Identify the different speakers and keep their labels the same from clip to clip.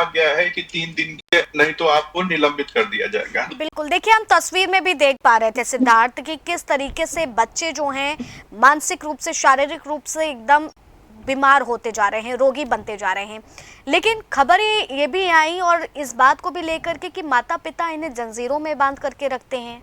Speaker 1: कहा गया है कि 3 दिन के, नहीं तो आपको निलंबित कर दिया जाएगा।
Speaker 2: बिल्कुल, देखिए हम तस्वीर में भी देख पा रहे थे सिद्धार्थ कि किस तरीके से बच्चे जो हैं मानसिक रूप से, शारीरिक रूप से एकदम बीमार होते जा रहे हैं, रोगी बनते जा रहे हैं। लेकिन खबरें ये भी आई और इस बात को भी लेकर के कि माता पिता इन्हें जंजीरों में बांध करके रखते हैं।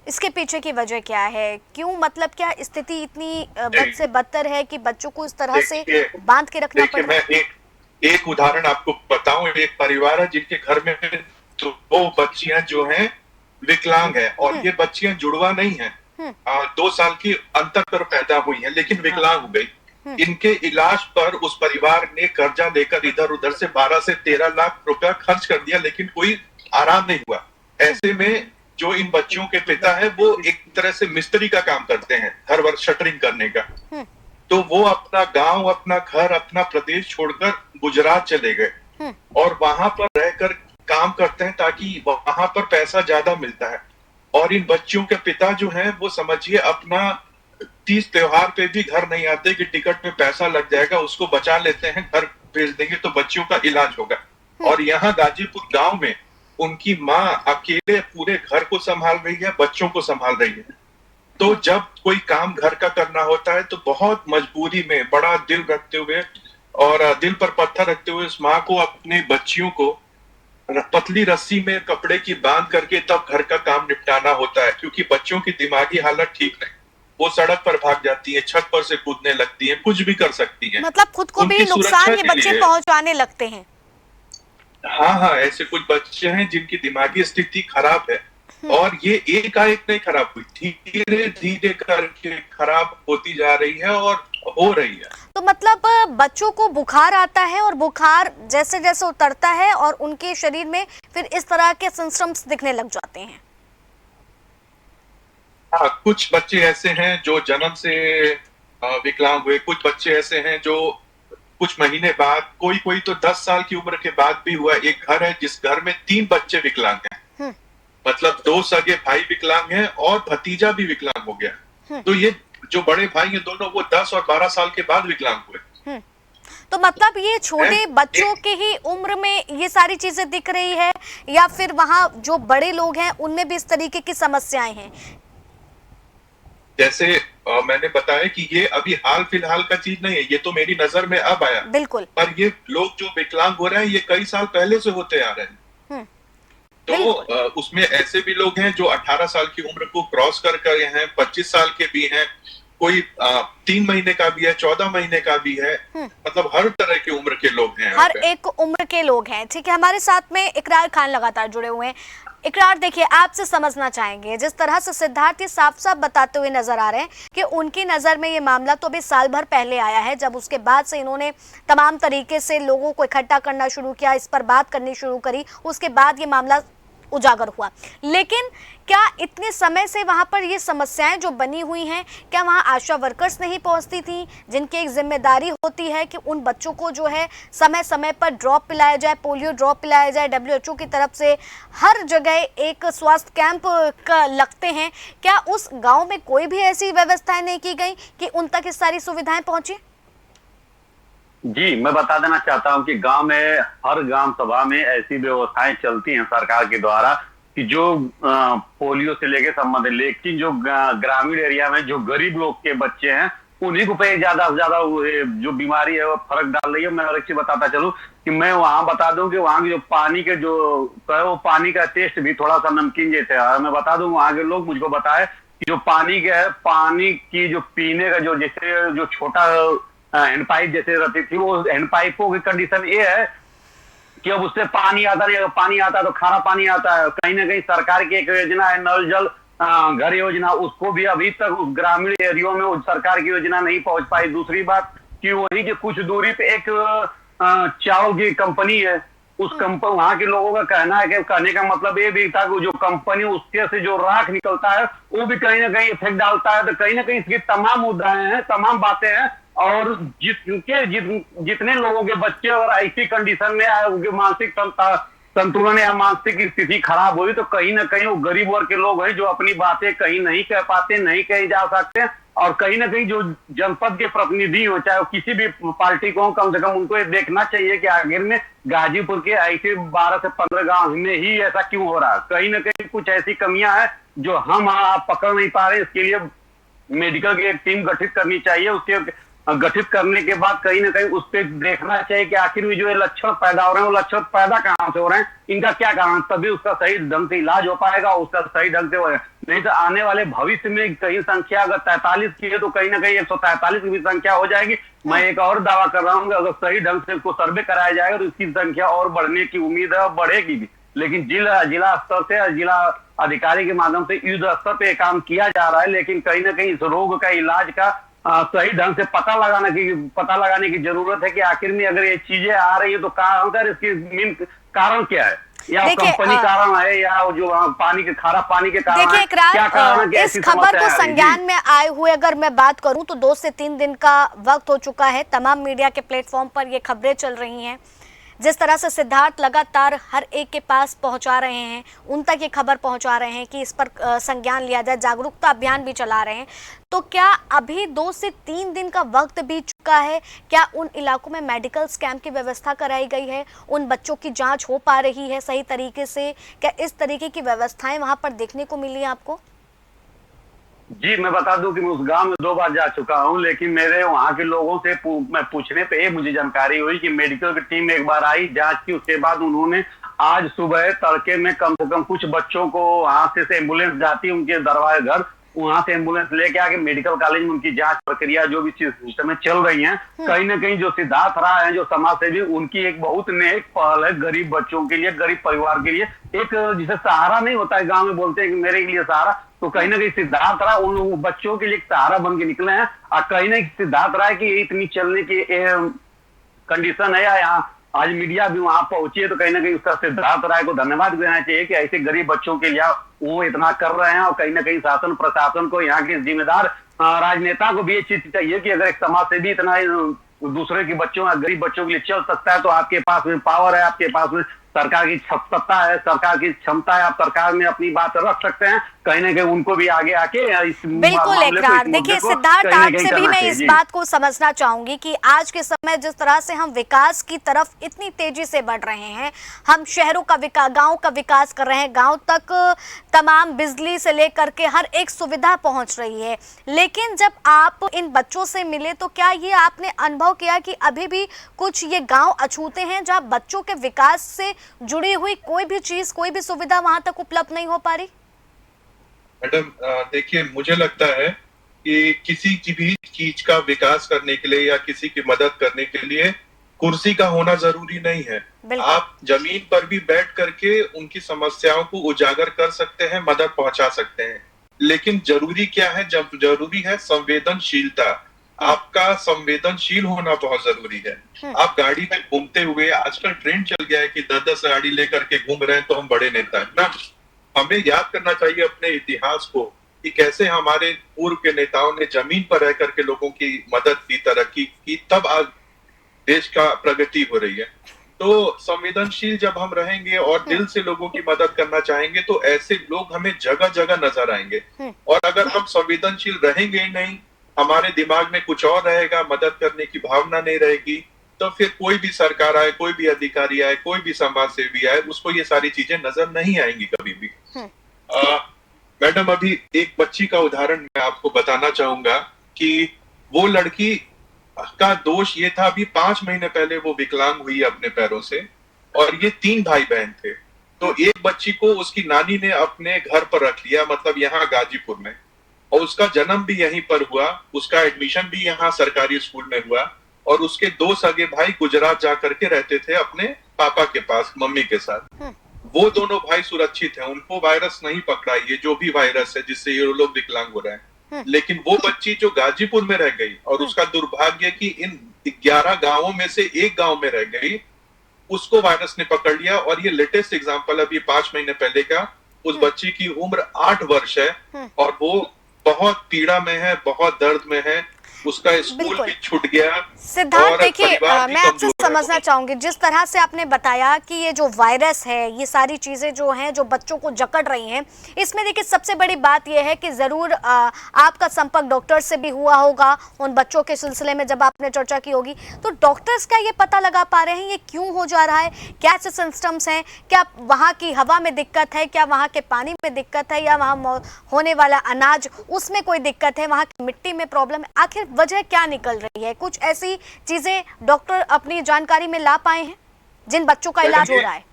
Speaker 2: इसके पीछे की वजह क्या है? क्यों, मतलब क्या स्थिति इतनी बद से बदतर है कि बच्चों को इस तरह से बांध के रखना पड़ रहा है?
Speaker 1: मैं एक उदाहरण आपको बताऊं। एक परिवार है जिनके घर में 2 बच्चियां जो हैं विकलांग है, और ये बच्चियां जुड़वा नहीं है, 2 साल की अंतर पर पैदा हुई है, लेकिन विकलांग हो गई। इनके इलाज पर उस परिवार ने कर्जा लेकर इधर उधर से 12 से 13 लाख रुपया खर्च कर दिया, लेकिन कोई आराम नहीं हुआ। ऐसे में जो इन बच्चियों के पिता है वो एक तरह से मिस्त्री का काम करते हैं, घर वर शटरिंग करने का। तो वो अपना गांव, अपना घर, अपना प्रदेश छोड़कर गुजरात चले गए और वहां पर रहकर काम करते हैं ताकि वहां पर पैसा ज्यादा मिलता है। और इन बच्चियों के पिता जो हैं वो समझिए अपना 30 त्योहार पे भी घर नहीं आते कि टिकट में पैसा लग जाएगा, उसको बचा लेते हैं, घर भेज देंगे तो बच्चियों का इलाज होगा। और यहाँ गाजीपुर गांव में उनकी माँ अकेले पूरे घर को संभाल रही है, बच्चों को संभाल रही है। तो जब कोई काम घर का करना होता है तो बहुत मजबूरी में, बड़ा दिल रखते हुए और दिल पर पत्थर रखते हुए उस माँ को अपने बच्चियों को पतली रस्सी में कपड़े की बांध करके तब घर का काम निपटाना होता है, क्योंकि बच्चों की दिमागी हालत ठीक नहीं। वो सड़क पर भाग जाती है, छत पर से कूदने लगती है, कुछ भी कर सकती है।
Speaker 2: मतलब खुद को भी नुकसान ये बच्चे पहुंचाने लगते हैं।
Speaker 1: हाँ, ऐसे कुछ बच्चे हैं जिनकी दिमागी स्थिति खराब है, और ये एकाएक नहीं खराब हुई, धीरे धीरे करके खराब होती जा रही है और हो रही है।
Speaker 2: तो मतलब बच्चों को बुखार आता है और बुखार जैसे जैसे उतरता है और उनके शरीर में फिर इस तरह के सिम्पटम्स दिखने लग जाते हैं।
Speaker 1: हाँ, कुछ बच्चे ऐसे हैं जो जन्म से विकलांग हुए, कुछ बच्चे ऐसे हैं जो कुछ महीने बाद, कोई तो 10 साल की उम्र के बाद भी हुआ। एक घर है जिस घर में 3 बच्चे विकलांग हैं, मतलब 2 सगे भाई विकलांग हैं और भतीजा भी विकलांग हो गया। तो ये जो बड़े भाई हैं दोनों, वो 10 और 12 साल के बाद विकलांग हुए।
Speaker 2: तो मतलब ये छोटे बच्चों के ही उम्र में ये सारी चीजें दिख रही है, या फिर वहाँ जो बड़े लोग हैं उनमें भी इस तरीके की समस्याएं हैं?
Speaker 1: जैसे मैंने बताया कि ये अभी हाल फिलहाल का चीज नहीं है, ये तो मेरी नजर में अब आया।
Speaker 2: बिल्कुल।
Speaker 1: पर ये लोग जो विकलांग हो रहे हैं ये कई साल पहले से होते आ रहे हैं। तो उसमें ऐसे भी लोग हैं जो 18 साल की उम्र को क्रॉस कर गए हैं, 25 साल के भी हैं, कोई 3 महीने का भी है, 14 महीने का भी है। मतलब हर तरह की उम्र के लोग हैं,
Speaker 2: हर एक उम्र के लोग हैं। ठीक है, हमारे साथ में इकरार खान लगातार जुड़े हुए हैं। इकरार, देखिए आपसे समझना चाहेंगे, जिस तरह से सिद्धार्थ ये साफ साफ बताते हुए नजर आ रहे हैं कि उनकी नजर में ये मामला तो अभी साल भर पहले आया है, जब उसके बाद से इन्होंने तमाम तरीके से लोगों को इकट्ठा करना शुरू किया, इस पर बात करनी शुरू करी, उसके बाद ये मामला उजागर हुआ। लेकिन क्या इतने समय से वहां पर ये समस्याएं जो बनी हुई हैं, क्या वहां आशा वर्कर्स नहीं पहुंचती थी, जिनकी एक जिम्मेदारी होती है कि उन बच्चों को जो है समय समय पर ड्रॉप पिलाया जाए, पोलियो ड्रॉप पिलाया जाए? WHO की तरफ से हर जगह एक स्वास्थ्य कैंप का लगते हैं, क्या उस गांव में कोई भी ऐसी व्यवस्थाएं नहीं की गई कि उन तक ये सारी सुविधाएं पहुंची?
Speaker 3: जी, मैं बता देना चाहता हूं कि गांव में, हर ग्राम सभा में ऐसी व्यवस्थाएं चलती हैं सरकार के द्वारा कि जो पोलियो से लेके संबंधित, लेकिन जो ग्रामीण एरिया में जो गरीब लोग के बच्चे हैं उन्हीं को पे ज्यादा से ज्यादा जो बीमारी है वो फर्क डाल रही है। मैं और एक चीज बताता चलूं कि मैं वहां बता दूं कि वहां की जो पानी के जो है वो पानी का टेस्ट भी थोड़ा सा नमकीन जैसे है। मैं बता दूं वहां के लोग मुझको बताए कि जो पानी का है, पानी की जो पीने का जो जैसे जो छोटा हैंड पाइप जैसे रहती थी, वो हैंड पाइपों की कंडीशन ये है कि अब उससे पानी आता नहीं, अगर पानी आता है तो खारा पानी आता है। कहीं ना कहीं सरकार की एक योजना है नल जल घर योजना, उसको भी अभी तक उस ग्रामीण एरियो में उस सरकार की योजना नहीं पहुंच पाई। दूसरी बात कि वही जो कुछ दूरी पे एक चावल की कंपनी है, उस कंपनी, वहां के लोगों का कहना है कि कहने का मतलब ये भी था कि जो कंपनी उसके से जो राख निकलता है वो भी कहीं ना कहीं इफेक्ट डालता है। तो कहीं ना कहीं इसकी तमाम मुद्दाएं हैं, तमाम बातें हैं, और जितने लोगों के बच्चे अगर ऐसी कंडीशन में आए, उनकी मानसिक क्षमता संतुलन या मानसिक स्थिति खराब हुई तो कहीं ना कहीं वो गरीब वर्ग के लोग हैं जो अपनी बातें कहीं नहीं कह पाते, नहीं कही जा सकते, और कहीं ना कहीं जो जनपद के प्रतिनिधि हो चाहे वो किसी भी पार्टी को, कम से कम उनको ये देखना चाहिए कि आखिर में गाजीपुर के ऐसे 12 से 15 गांव में ही ऐसा क्यों हो रहा है। कहीं ना कहीं कुछ ऐसी कमियां हैं जो हम आप पकड़ नहीं पा रहे। इसके लिए मेडिकल की एक टीम गठित करनी चाहिए। उसके गठित करने के बाद कहीं ना कहीं उस पर देखना चाहिए कि आखिर में जो ये लक्षण पैदा हो रहे हैं वो लक्षण पैदा कहाँ से हो रहे हैं, इनका क्या कारण, तभी उसका सही ढंग से इलाज हो पाएगा, उसका सही ढंग से हो। नहीं तो आने वाले भविष्य में कहीं संख्या अगर 43 की है तो कहीं ना कहीं 143 की भी संख्या हो जाएगी। मैं एक और दावा कर रहा हूँ कि अगर सही ढंग से उसको सर्वे कराया जाएगा तो इसकी संख्या और बढ़ने की उम्मीद है और बढ़ेगी भी। लेकिन जिला स्तर से, जिला अधिकारी के माध्यम से युद्ध स्तर पे काम किया जा रहा है, लेकिन कहीं ना कहीं इस रोग का इलाज का सही ढंग से पता लगाने की जरूरत है कि आखिर में अगर ये चीजें आ रही है तो कारण, इसकी मेन कारण क्या है, या कंपनी कारण है या जो पानी के खारा पानी के कारण।
Speaker 2: देखिए इकरार, इस खबर को संज्ञान में आए हुए अगर मैं बात करूं तो 2 से 3 दिन का वक्त हो चुका है। तमाम मीडिया के प्लेटफॉर्म पर ये खबरें चल रही हैं। जिस तरह से सिद्धार्थ लगातार हर एक के पास पहुंचा रहे हैं, उन तक ये खबर पहुंचा रहे हैं कि इस पर संज्ञान लिया जाए, जागरूकता अभियान भी चला रहे हैं, तो क्या अभी 2 से 3 दिन का वक्त बीत चुका है? क्या उन इलाकों में मेडिकल स्कैम की व्यवस्था कराई गई है? उन बच्चों की जांच हो पा रही है सही तरीके से? क्या इस तरीके की व्यवस्थाएं वहां पर देखने को मिली आपको?
Speaker 3: जी, मैं बता दूं कि मैं उस गांव में 2 बार जा चुका हूं, लेकिन मेरे वहां के लोगों से मैं पूछने पे मुझे जानकारी हुई कि मेडिकल की टीम एक बार आई, जांच की, उसके बाद उन्होंने आज सुबह तड़के में कम से कम कुछ बच्चों को वहां से एम्बुलेंस जाती है उनके दरवाजे घर, वहां से एम्बुलेंस लेके आके मेडिकल कॉलेज में उनकी जांच प्रक्रिया जो भी सिस्टम में चल रही है। कहीं ना कहीं जो सिद्धार्थ राय है, जो समाज सेवी, उनकी एक बहुत नेक पहल है गरीब बच्चों के लिए, गरीब परिवार के लिए। एक जिसे सहारा नहीं होता है, गाँव में बोलते हैं कि मेरे लिए सहारा, तो कहीं ना कहीं सिद्धार्थ राय उन बच्चों के लिए एक सहारा बन के निकले हैं। और कहीं ना कहीं सिद्धार्थ राय की इतनी चलने की कंडीशन है, यहाँ आज मीडिया भी वहां पहुंची है, तो कहीं ना कहीं उसका सिद्धार्थ राय को धन्यवाद देना चाहिए कि ऐसे गरीब बच्चों के लिए वो इतना कर रहे हैं। और कहीं ना कहीं शासन प्रशासन को, यहाँ के जिम्मेदार राजनेता को भी ये चीज चाहिए कि अगर एक समाज से भी इतना दूसरे के बच्चों, गरीब बच्चों के लिए चल सकता है तो आपके पास में पावर है, आपके पास में सरकार की सत्ता है, सरकार की क्षमता है, आप सरकार में अपनी बात रख सकते हैं। कहीं ना कहीं उनको भी आगे आके इस
Speaker 2: बिल्कुल इकरार। देखिए सिद्धार्थ, आपसे भी मैं इस बात को समझना चाहूंगी कि आज के समय जिस तरह से हम विकास की तरफ इतनी तेजी से बढ़ रहे हैं, हम शहरों का विकास, गांव का विकास कर रहे हैं, गांव तक तमाम बिजली से लेकर के हर एक सुविधा पहुंच रही है, लेकिन जब आप इन बच्चों से मिले तो क्या ये आपने अनुभव किया कि अभी भी कुछ ये गाँव अछूते हैं जहाँ बच्चों के विकास से जुड़ी हुई कोई भी चीज, कोई भी सुविधा वहां तक उपलब्ध नहीं हो पा रही?
Speaker 1: मैडम देखिए, मुझे लगता है कि किसी की भी चीज का विकास करने के लिए या किसी की मदद करने के लिए कुर्सी का होना जरूरी नहीं है। आप जमीन पर भी बैठ करके उनकी समस्याओं को उजागर कर सकते हैं, मदद पहुंचा सकते हैं। लेकिन जरूरी क्या है? जब जरूरी है संवेदनशीलता। आपका संवेदनशील होना बहुत जरूरी है। आप गाड़ी में घूमते हुए, आजकल ट्रेंड चल गया है कि 10-10 गाड़ी लेकर के घूम रहे हैं तो हम बड़े नेता हैं ना। हमें याद करना चाहिए अपने इतिहास को कि कैसे हमारे पूर्व के नेताओं ने जमीन पर रह करके लोगों की मदद की, तरक्की की, तब आज देश का प्रगति हो रही है। तो संवेदनशील जब हम रहेंगे और दिल से लोगों की मदद करना चाहेंगे तो ऐसे लोग हमें जगह जगह नजर आएंगे। और अगर हम संवेदनशील रहेंगे ही नहीं, हमारे दिमाग में कुछ और रहेगा, मदद करने की भावना नहीं रहेगी, तो फिर कोई भी सरकार आए, कोई भी अधिकारी आए, कोई भी समाज सेवी आए, उसको ये सारी चीजें नजर नहीं आएंगी कभी भी। मैडम, अभी एक बच्ची का उदाहरण मैं आपको बताना चाहूंगा कि वो लड़की का दोष ये था, अभी 5 महीने पहले वो विकलांग हुई अपने पैरों से, और ये 3 भाई बहन थे। तो एक बच्ची को उसकी नानी ने अपने घर पर रख लिया, मतलब यहाँ गाजीपुर में, और उसका जन्म भी यहीं पर हुआ, उसका एडमिशन भी यहाँ सरकारी स्कूल में हुआ, और उसके 2 सगे भाई गुजरात जा करके रहते थे अपने पापा के पास, मम्मी के साथ। वो दोनों भाई सुरक्षित हैं, उनको वायरस नहीं पकड़ा, ये जो भी वायरस है जिससे ये लोग विकलांग हो रहे हैं। लेकिन वो बच्ची जो गाजीपुर में रह गई, और उसका दुर्भाग्य कि इन 11 गांवों में से एक गांव में रह गई, उसको वायरस ने पकड़ लिया। और ये लेटेस्ट एग्जांपल अभी 5 महीने पहले का, उस बच्ची की उम्र 8 वर्ष है और वो बहुत पीड़ा में है, बहुत दर्द में है। उसका स्कूल
Speaker 2: बिल्कुल।
Speaker 1: भी छूट गया।
Speaker 2: सिद्धार्थ
Speaker 1: और
Speaker 2: देखिए,
Speaker 1: परिवार भी
Speaker 2: मैं आपसे
Speaker 1: कमजोर
Speaker 2: समझना
Speaker 1: है।
Speaker 2: चाहूंगी, जिस तरह से आपने बताया कि ये जो वायरस है, ये सारी चीजें जो हैं जो बच्चों को जकड़ रही हैं, इसमें देखिए सबसे बड़ी बात ये है कि जरूर आपका संपर्क डॉक्टर से भी हुआ होगा उन बच्चों के सिलसिले में जब आपने चर्चा की होगी, तो डॉक्टर्स क्या ये पता लगा पा रहे हैं ये क्यों हो जा रहा है? क्या ऐसे सिम्टम्स हैं? क्या वहाँ की हवा में दिक्कत है, क्या वहाँ के पानी में दिक्कत है, या वहाँ होने वाला अनाज उसमें कोई दिक्कत है, वहाँ की मिट्टी में प्रॉब्लम है? आखिर वजह क्या निकल रही है? कुछ ऐसी चीजें डॉक्टर अपनी जानकारी में ला पाए हैं जिन बच्चों का इलाज हो रहा है?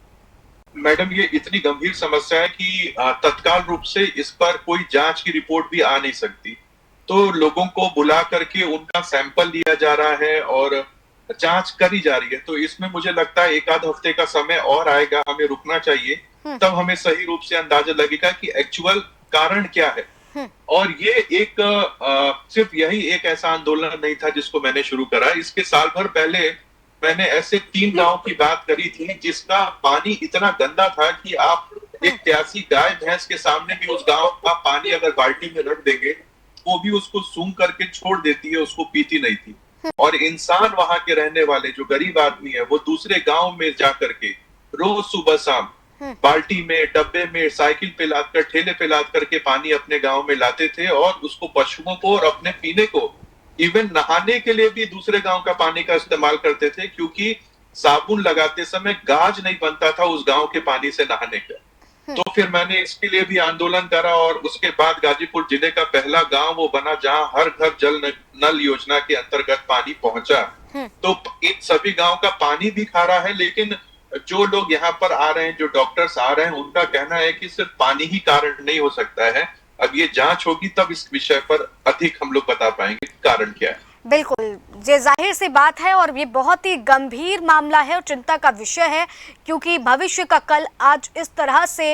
Speaker 1: मैडम, ये इतनी गंभीर समस्या है कि तत्काल रूप से इस पर कोई जांच की रिपोर्ट भी आ नहीं सकती। तो लोगों को बुला करके उनका सैंपल लिया जा रहा है और जांच करी जा रही है। तो इसमें मुझे लगता है एक आध हफ्ते का समय और आएगा, हमें रुकना चाहिए, तब हमें सही रूप से अंदाजा लगेगा कि एक्चुअल कारण क्या है। और ये एक सिर्फ यही एक ऐसा आंदोलन नहीं था जिसको मैंने शुरू करा। इसके साल भर पहले मैंने ऐसे 3 गांव की बात करी थी जिसका पानी इतना गंदा था कि आप एक प्यासी गाय भैंस के सामने भी उस गांव का पानी अगर बाल्टी में रख देंगे वो भी उसको सूंघ करके छोड़ देती है, उसको पीती नहीं थी। और इंसान वहां के रहने वाले जो गरीब आदमी है वो दूसरे गांव में जा करके रोज सुबह शाम बाल्टी में, डब्बे में, साइकिल पे लाद कर, ठेले पे लाद करके पानी अपने गांव में लाते थे और उसको पशुओं को और अपने पीने को, इवन नहाने के लिए भी दूसरे गांव का पानी का इस्तेमाल करते थे, क्योंकि साबुन लगाते समय गाज नहीं बनता था उस गांव के पानी से नहाने का। तो फिर मैंने इसके लिए भी आंदोलन करा और उसके बाद गाजीपुर जिले का पहला गांव वो बना जहां हर घर जल नल योजना के अंतर्गत पानी पहुंचा। तो इन सभी गांव का पानी भी खारा है, लेकिन जो लोग यहाँ पर आ रहे हैं, जो डॉक्टर्स आ रहे हैं, उनका कहना है कि सिर्फ पानी ही कारण नहीं हो सकता है। अब ये जांच होगी तब इस विषय पर अधिक हम लोग बता पाएंगे कारण क्या है।
Speaker 2: बिल्कुल, ये जाहिर सी बात है और ये बहुत ही गंभीर मामला है और चिंता का विषय है, क्योंकि भविष्य का कल आज इस तरह से